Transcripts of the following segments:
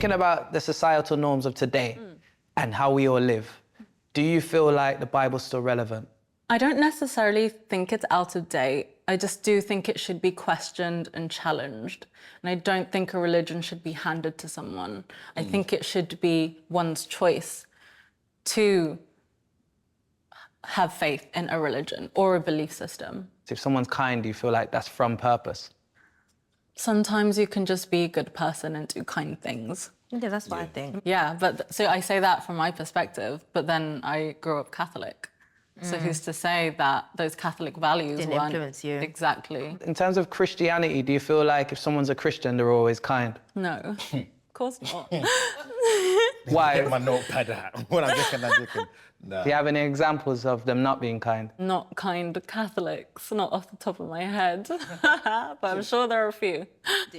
thinking about the societal norms of today and how we all live, do you feel like the Bible's still relevant? I don't necessarily think it's out of date. I just do think it should be questioned and challenged. And I don't think a religion should be handed to someone. I think it should be one's choice to have faith in a religion or a belief system. If someone's kind, do you feel like that's from purpose? Sometimes you can just be a good person and do kind things. Yeah, that's what I think. Yeah, but so I say that from my perspective, but then I grew up Catholic. So who's to say that those Catholic values Didn't weren't... influence you. Exactly. In terms of Christianity, do you feel like if someone's a Christian, they're always kind? No, of course not. Why? Get my notepad out. What I'm joking. Nah. Do you have any examples of them not being kind? Not kind Catholics, not off the top of my head. But I'm sure there are a few.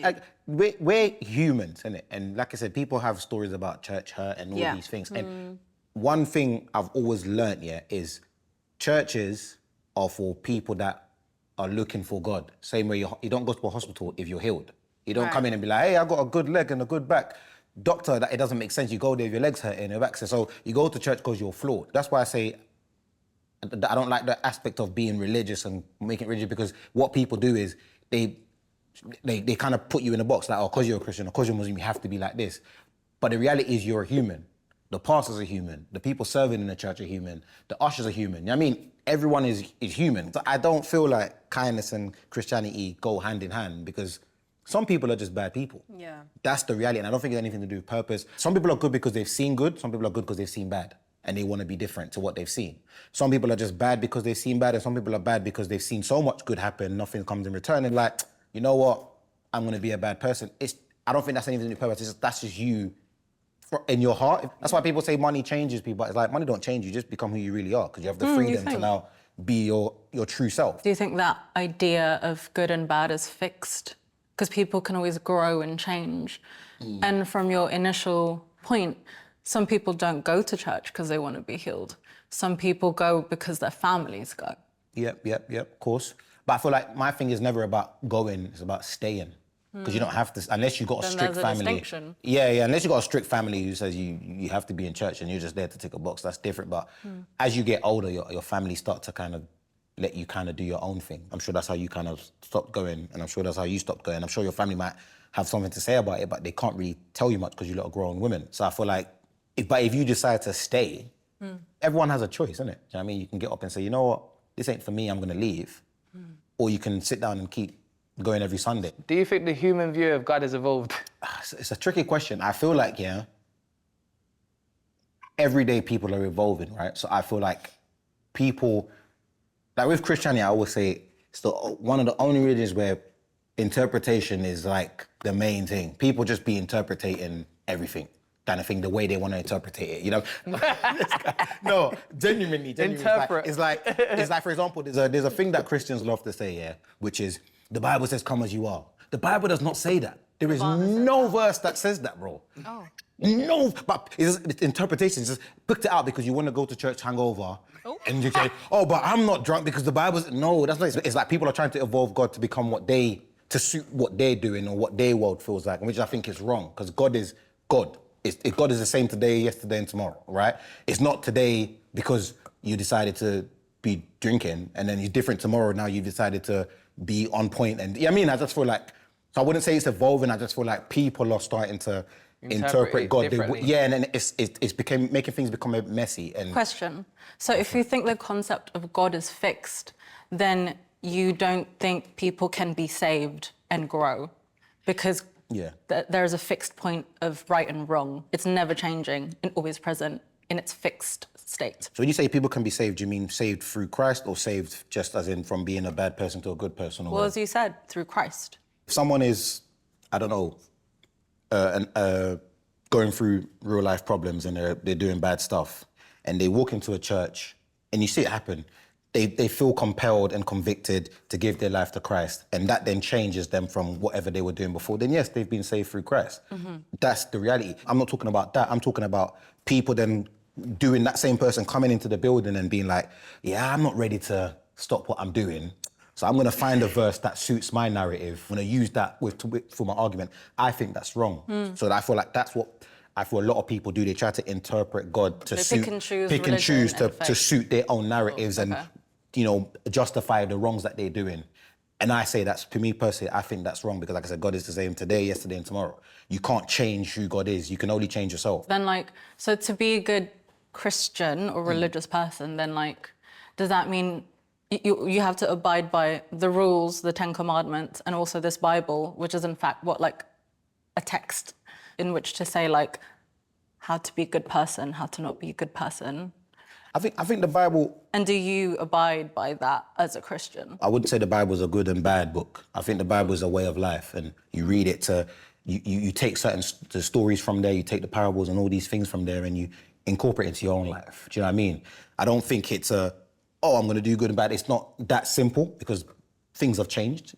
Like, we're humans, innit? And like I said, people have stories about church hurt and all these things. And one thing I've always learnt, is churches are for people that are looking for God. Same way you don't go to a hospital if you're healed. You don't come in and be like, hey, I got a good leg and a good back. Doctor, that it doesn't make sense. You go there if your legs hurt and your back. So you go to church because you're flawed. That's why I say I don't like the aspect of being religious and making it religious, because what people do is they kind of put you in a box, like, oh, because you're a Christian or because you're Muslim, you have to be like this. But the reality is you're a human. The pastors are human. The people serving in the church are human. The ushers are human. You know what I mean? Everyone is human. So I don't feel like kindness and Christianity go hand in hand, because some people are just bad people. Yeah. That's the reality, and I don't think it's anything to do with purpose. Some people are good because they've seen good. Some people are good because they've seen bad, and they want to be different to what they've seen. Some people are just bad because they've seen bad, and some people are bad because they've seen so much good happen, nothing comes in return, and like, you know what? I'm going to be a bad person. I don't think that's anything to do with purpose. That's just you in your heart. That's why people say money changes people. It's like, money don't change you, just become who you really are, because you have the freedom to now be your true self. Do you think that idea of good and bad is fixed? Because people can always grow and change. And from your initial point, some people don't go to church because they want to be healed. Some people go because their families go. Yep, of course. But I feel like my thing is never about going, it's about staying. Because you don't have to, unless you've got a strict family. Distinction. Yeah, unless you've got a strict family who says you have to be in church and you're just there to tick a box, that's different. But as you get older, your family start to kind of let you kind of do your own thing. I'm sure that's how you kind of stopped going, and I'm sure that's how you stopped going. I'm sure your family might have something to say about it, but they can't really tell you much because you're a grown women. So I feel like, if you decide to stay, everyone has a choice, innit? Do you know what I mean? You can get up and say, you know what, this ain't for me, I'm going to leave. Or you can sit down and keep going every Sunday. Do you think the human view of God has evolved? It's a tricky question. I feel like, every day people are evolving, right? So I feel like people, like with Christianity, I always say it's one of the only religions where interpretation is like the main thing. People just be interpreting everything, kind of thing, the way they want to interpret it, you know? No, genuinely. Interpret. It's like, for example, there's a thing that Christians love to say, which is, the Bible says, come as you are. The Bible does not say that. There is no verse that says that, bro. Oh. No, but it's interpretation. Just picked it out because you want to go to church hangover, and you say, "Oh, but I'm not drunk because the Bible's." No, that's not. It's like people are trying to evolve God to become to suit what they're doing or what their world feels like, which I think is wrong, because God is God. God is the same today, yesterday, and tomorrow, right? It's not today because you decided to be drinking, and then you're different tomorrow. Now you decided to be on point, and I mean, I just feel like, so I wouldn't say it's evolving. I just feel like people are starting to interpret God. And then it's making things become messy. And Question. So if you think the concept of God is fixed, then you don't think people can be saved and grow, because there's a fixed point of right and wrong. It's never changing and always present in its fixed state. So when you say people can be saved, do you mean saved through Christ, or saved just as in from being a bad person to a good person? Or well, as you said, through Christ. If someone is, I don't know, going through real life problems and they're doing bad stuff, and they walk into a church and you see it happen, they feel compelled and convicted to give their life to Christ, and that then changes them from whatever they were doing before, then yes, they've been saved through Christ. That's the reality. I'm not talking about that. I'm talking about people then that same person coming into the building and being like, yeah, I'm not ready to stop what I'm doing, So I'm going to find a verse that suits my narrative. I'm going to use that for my argument. I think that's wrong. So I feel like that's what a lot of people do. They try to interpret God to pick and choose to suit their own narratives and, justify the wrongs that they're doing. And I say that's, to me personally, I think that's wrong because, like I said, God is the same today, yesterday, and tomorrow. You can't change who God is. You can only change yourself. Then, so to be a good Christian or religious person, then, does that mean you have to abide by the rules, the 10 Commandments, and also this Bible, which is in fact a text in which to say how to be a good person, how to not be a good person? I think the Bible... And do you abide by that as a Christian? I wouldn't say the Bible's a good and bad book. I think the Bible is a way of life, and you read it to... You take certain the stories from there, you take the parables and all these things from there, and you incorporate it into your own life. Do you know what I mean? I don't think it's I'm going to do good and bad. It's not that simple because things have changed.